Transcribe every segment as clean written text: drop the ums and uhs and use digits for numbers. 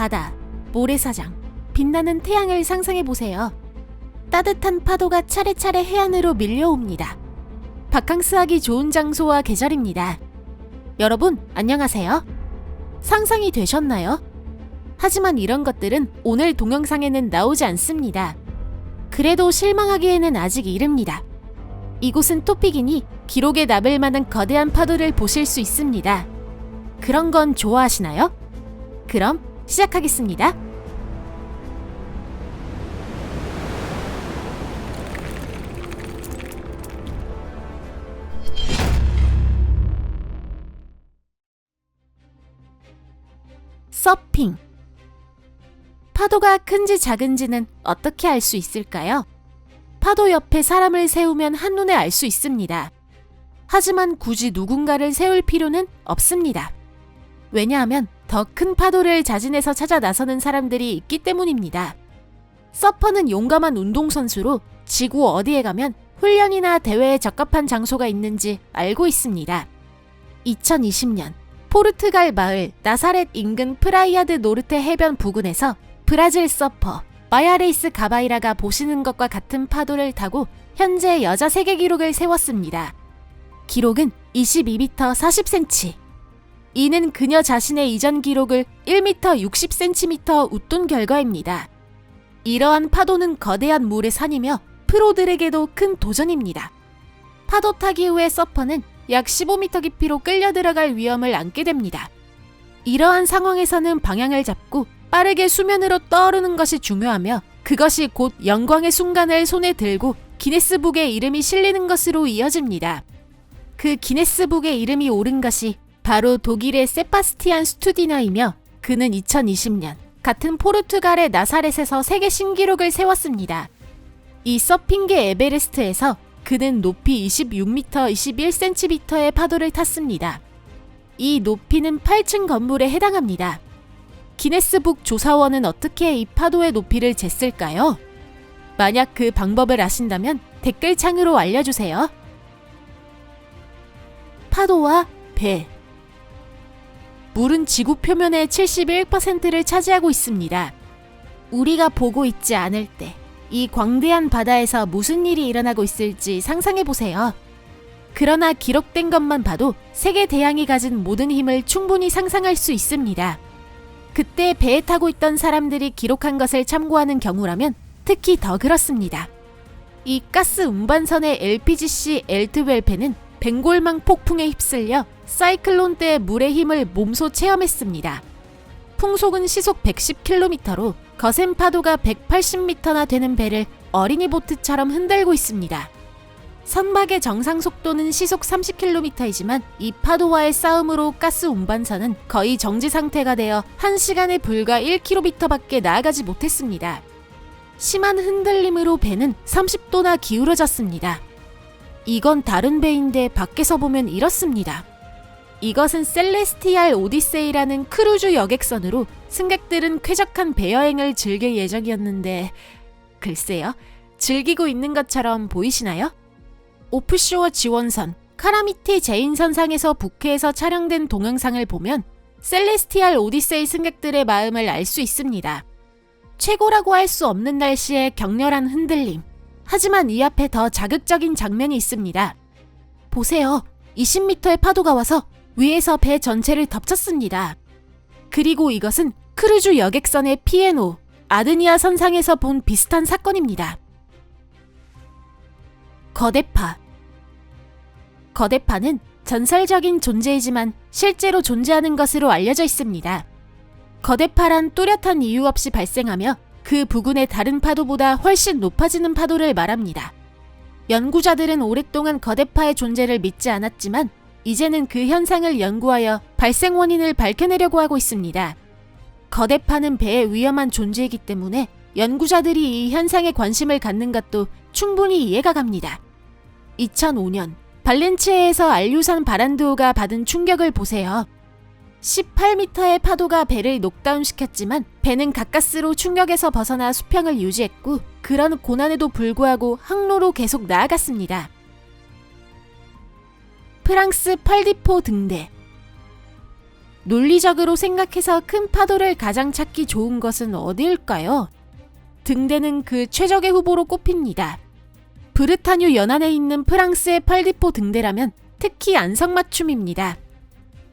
바다, 모래사장, 빛나는 태양을 상상해보세요. 따뜻한 파도가 차례차례 해안으로 밀려옵니다. 바캉스하기 좋은 장소와 계절입니다. 여러분, 안녕하세요. 상상이 되셨나요? 하지만 이런 것들은 오늘 동영상에는 나오지 않습니다. 그래도 실망하기에는 아직 이릅니다. 이곳은 토픽이니 기록에 남을 만한 거대한 파도를 보실 수 있습니다. 그런 건 좋아하시나요? 그럼 시작하겠습니다. 서핑. 파도가 큰지 작은지는 어떻게 알 수 있을까요? 파도 옆에 사람을 세우면 한눈에 알 수 있습니다. 하지만 굳이 누군가를 세울 필요는 없습니다. 왜냐하면 더 큰 파도를 자진해서 찾아 나서는 사람들이 있기 때문입니다. 서퍼는 용감한 운동선수로 지구 어디에 가면 훈련이나 대회에 적합한 장소가 있는지 알고 있습니다. 2020년 포르투갈 마을 나사렛 인근 프라이아 드 노르테 해변 부근에서 브라질 서퍼 마야레이스 가바이라가 보시는 것과 같은 파도를 타고 현재 여자 세계 기록을 세웠습니다. 기록은 22m 40cm. 이는 그녀 자신의 이전 기록을 1m 60cm 웃돈 결과입니다. 이러한 파도는 거대한 물의 산이며 프로들에게도 큰 도전입니다. 파도 타기 후에 서퍼는 약 15m 깊이로 끌려 들어갈 위험을 안게 됩니다. 이러한 상황에서는 방향을 잡고 빠르게 수면으로 떠오르는 것이 중요하며 그것이 곧 영광의 순간을 손에 들고 기네스북에 이름이 실리는 것으로 이어집니다. 그 기네스북에 이름이 오른 것이 바로 독일의 세바스티안 스투디너이며 그는 2020년 같은 포르투갈의 나사렛에서 세계 신기록을 세웠습니다. 이 서핑계 에베레스트에서 그는 높이 26m 21cm의 파도를 탔습니다. 이 높이는 8층 건물에 해당합니다. 기네스북 조사원은 어떻게 이 파도의 높이를 쟀을까요? 만약 그 방법을 아신다면 댓글창으로 알려주세요. 파도와 배. 물은 지구 표면의 71%를 차지하고 있습니다. 우리가 보고 있지 않을 때 이 광대한 바다에서 무슨 일이 일어나고 있을지 상상해보세요. 그러나 기록된 것만 봐도 세계 대양이 가진 모든 힘을 충분히 상상할 수 있습니다. 그때 배에 타고 있던 사람들이 기록한 것을 참고하는 경우라면 특히 더 그렇습니다. 이 가스 운반선의 LPGC 엘트웰페는 벵골망 폭풍에 휩쓸려 사이클론 때의 물의 힘을 몸소 체험했습니다. 풍속은 시속 110km로 거센 파도가 180m나 되는 배를 어린이 보트처럼 흔들고 있습니다. 선박의 정상 속도는 시속 30km이지만 이 파도와의 싸움으로 가스 운반선은 거의 정지 상태가 되어 1시간에 불과 1km밖에 나아가지 못했습니다. 심한 흔들림으로 배는 30도나 기울어졌습니다. 이건 다른 배인데 밖에서 보면 이렇습니다. 이것은 셀레스티알 오디세이라는 크루즈 여객선으로 승객들은 쾌적한 배여행을 즐길 예정이었는데 글쎄요, 즐기고 있는 것처럼 보이시나요? 오프쇼어 지원선 카라미티 제인선상에서 북해에서 촬영된 동영상을 보면 셀레스티알 오디세이 승객들의 마음을 알 수 있습니다. 최고라고 할 수 없는 날씨에 격렬한 흔들림. 하지만 이 앞에 더 자극적인 장면이 있습니다. 보세요. 20m의 파도가 와서 위에서 배 전체를 덮쳤습니다. 그리고 이것은 크루즈 여객선의 P&O 아드니아 선상에서 본 비슷한 사건입니다. 거대파. 거대파는 전설적인 존재이지만 실제로 존재하는 것으로 알려져 있습니다. 거대파란 뚜렷한 이유 없이 발생하며 그 부근의 다른 파도보다 훨씬 높아지는 파도를 말합니다. 연구자들은 오랫동안 거대파의 존재를 믿지 않았지만 이제는 그 현상을 연구하여 발생 원인을 밝혀내려고 하고 있습니다. 거대파는 배의 위험한 존재이기 때문에 연구자들이 이 현상에 관심을 갖는 것도 충분히 이해가 갑니다. 2005년 발렌치아에서 알류산 바란드호가 받은 충격을 보세요. 18m의 파도가 배를 녹다운시켰지만 배는 가까스로 충격에서 벗어나 수평을 유지했고 그런 고난에도 불구하고 항로로 계속 나아갔습니다. 프랑스 펄디포 등대. 논리적으로 생각해서 큰 파도를 가장 찾기 좋은 것은 어디일까요? 등대는 그 최적의 후보로 꼽힙니다. 브르타뉴 연안에 있는 프랑스의 팔디포 등대라면 특히 안성맞춤입니다.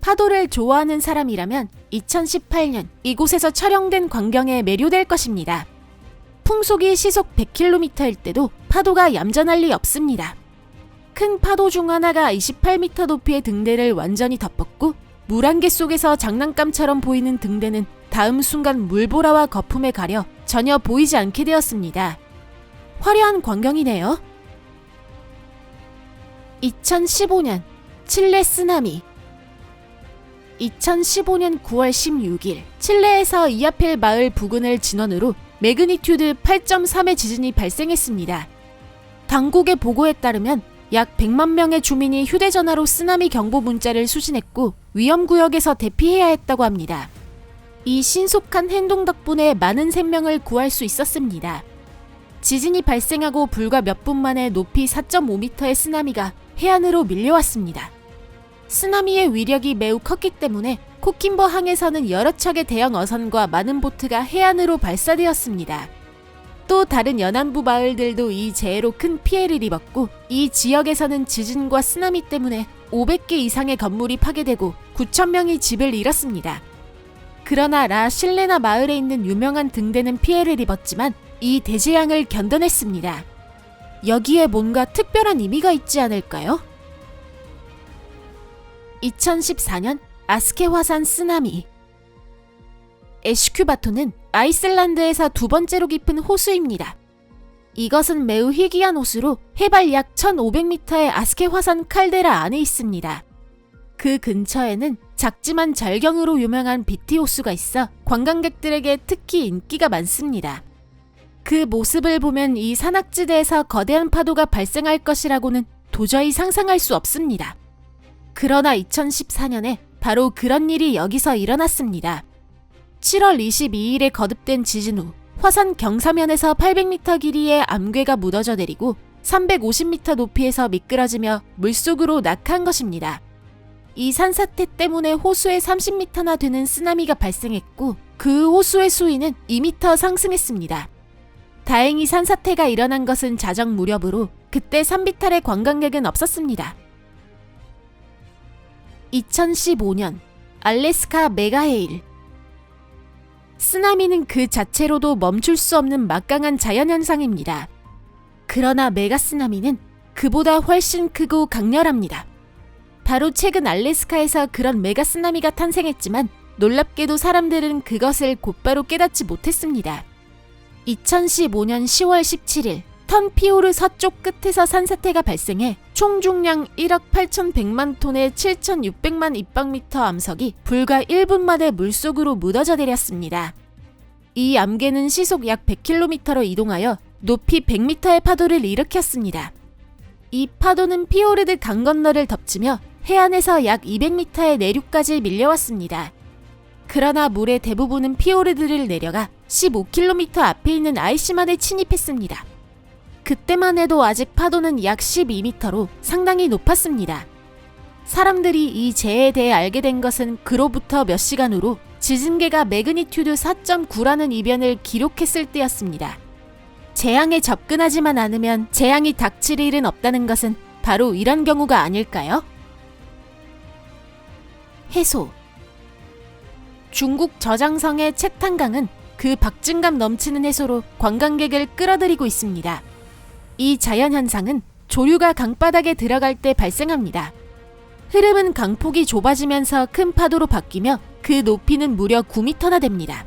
파도를 좋아하는 사람이라면 2018년 이곳에서 촬영된 광경에 매료될 것입니다. 풍속이 시속 100km일 때도 파도가 얌전할 리 없습니다. 큰 파도 중 하나가 28m 높이의 등대를 완전히 덮었고 물안개 속에서 장난감처럼 보이는 등대는 다음 순간 물보라와 거품에 가려 전혀 보이지 않게 되었습니다. 화려한 광경이네요. 2015년 칠레 쓰나미. 2015년 9월 16일 칠레에서 이아펠 마을 부근을 진원으로 매그니튜드 8.3의 지진이 발생했습니다. 당국의 보고에 따르면 약 100만 명의 주민이 휴대전화로 쓰나미 경보 문자를 수신했고 위험구역에서 대피해야 했다고 합니다. 이 신속한 행동 덕분에 많은 생명을 구할 수 있었습니다. 지진이 발생하고 불과 몇 분 만에 높이 4.5m의 쓰나미가 해안으로 밀려왔습니다. 쓰나미의 위력이 매우 컸기 때문에 코킨버 항에서는 여러 척의 대형 어선과 많은 보트가 해안으로 발사되었습니다. 또 다른 연안부 마을들도 이 재해로 큰 피해를 입었고 이 지역에서는 지진과 쓰나미 때문에 500개 이상의 건물이 파괴되고 9,000명이 집을 잃었습니다. 그러나 라 실레나 마을에 있는 유명한 등대는 피해를 입었지만 이 대재앙을 견뎌냈습니다. 여기에 뭔가 특별한 의미가 있지 않을까요? 2014년 아스케 화산 쓰나미. 에슈큐바토는 아이슬란드에서 두 번째로 깊은 호수입니다. 이것은 매우 희귀한 호수로 해발 약 1500m의 아스케 화산 칼데라 안에 있습니다. 그 근처에는 작지만 절경으로 유명한 비티 호수가 있어 관광객들에게 특히 인기가 많습니다. 그 모습을 보면 이 산악지대에서 거대한 파도가 발생할 것이라고는 도저히 상상할 수 없습니다. 그러나 2014년에 바로 그런 일이 여기서 일어났습니다. 7월 22일에 거듭된 지진 후 화산 경사면에서 800m 길이의 암괴가 무너져 내리고 350m 높이에서 미끄러지며 물속으로 낙하한 것입니다. 이 산사태 때문에 호수에 30m나 되는 쓰나미가 발생했고 그 호수의 수위는 2m 상승했습니다. 다행히 산사태가 일어난 것은 자정 무렵으로 그때 산비탈의 관광객은 없었습니다. 2015년 알래스카 메가헤일. 쓰나미는 그 자체로도 멈출 수 없는 막강한 자연현상입니다. 그러나 메가쓰나미는 그보다 훨씬 크고 강렬합니다. 바로 최근 알래스카에서 그런 메가쓰나미가 탄생했지만 놀랍게도 사람들은 그것을 곧바로 깨닫지 못했습니다. 2015년 10월 17일 턴피오르 서쪽 끝에서 산사태가 발생해 총 중량 1억 8,100만 톤의 7,600만 입방미터 암석이 불과 1분 만에 물속으로 무너져 내렸습니다. 이 암괴는 시속 약 100km로 이동하여 높이 100m의 파도를 일으켰습니다. 이 파도는 피오르드 강 건너를 덮치며 해안에서 약 200m의 내륙까지 밀려왔습니다. 그러나 물의 대부분은 피오르드를 내려가 15km 앞에 있는 아이시만에 침입했습니다. 그때만 해도 아직 파도는 약 12m로 상당히 높았습니다. 사람들이 이 재해에 대해 알게 된 것은 그로부터 몇 시간 후로 지진계가 매그니튜드 4.9라는 이변을 기록했을 때였습니다. 재앙에 접근하지만 않으면 재앙이 닥칠 일은 없다는 것은 바로 이런 경우가 아닐까요? 해소. 중국 저장성의 책탄강은 그 박진감 넘치는 해소로 관광객을 끌어들이고 있습니다. 이 자연현상은 조류가 강바닥에 들어갈 때 발생합니다. 흐름은 강폭이 좁아지면서 큰 파도로 바뀌며 그 높이는 무려 9m나 됩니다.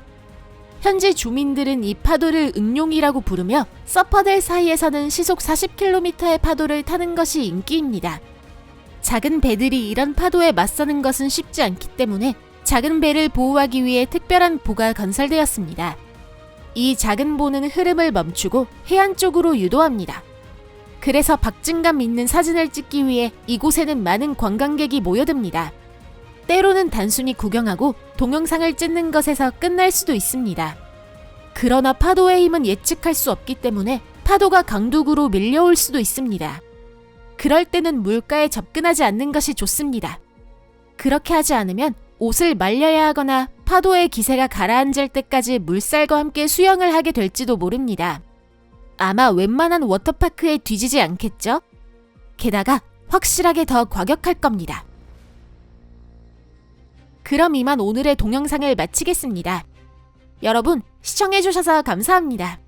현지 주민들은 이 파도를 응용이라고 부르며 서퍼들 사이에서는 시속 40km의 파도를 타는 것이 인기입니다. 작은 배들이 이런 파도에 맞서는 것은 쉽지 않기 때문에 작은 배를 보호하기 위해 특별한 보가 건설되었습니다. 이 작은 보는 흐름을 멈추고 해안 쪽으로 유도합니다. 그래서 박진감 있는 사진을 찍기 위해 이곳에는 많은 관광객이 모여듭니다. 때로는 단순히 구경하고 동영상을 찍는 것에서 끝날 수도 있습니다. 그러나 파도의 힘은 예측할 수 없기 때문에 파도가 강둑으로 밀려올 수도 있습니다. 그럴 때는 물가에 접근하지 않는 것이 좋습니다. 그렇게 하지 않으면 옷을 말려야 하거나 파도의 기세가 가라앉을 때까지 물살과 함께 수영을 하게 될지도 모릅니다. 아마 웬만한 워터파크에 뒤지지 않겠죠? 게다가 확실하게 더 과격할 겁니다. 그럼 이만 오늘의 동영상을 마치겠습니다. 여러분, 시청해주셔서 감사합니다.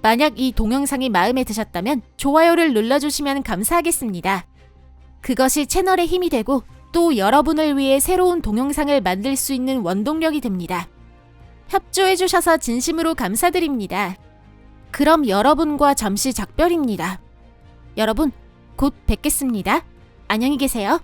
만약 이 동영상이 마음에 드셨다면 좋아요를 눌러주시면 감사하겠습니다. 그것이 채널에 힘이 되고 또 여러분을 위해 새로운 동영상을 만들 수 있는 원동력이 됩니다. 협조해주셔서 진심으로 감사드립니다. 그럼 여러분과 잠시 작별입니다. 여러분, 곧 뵙겠습니다. 안녕히 계세요.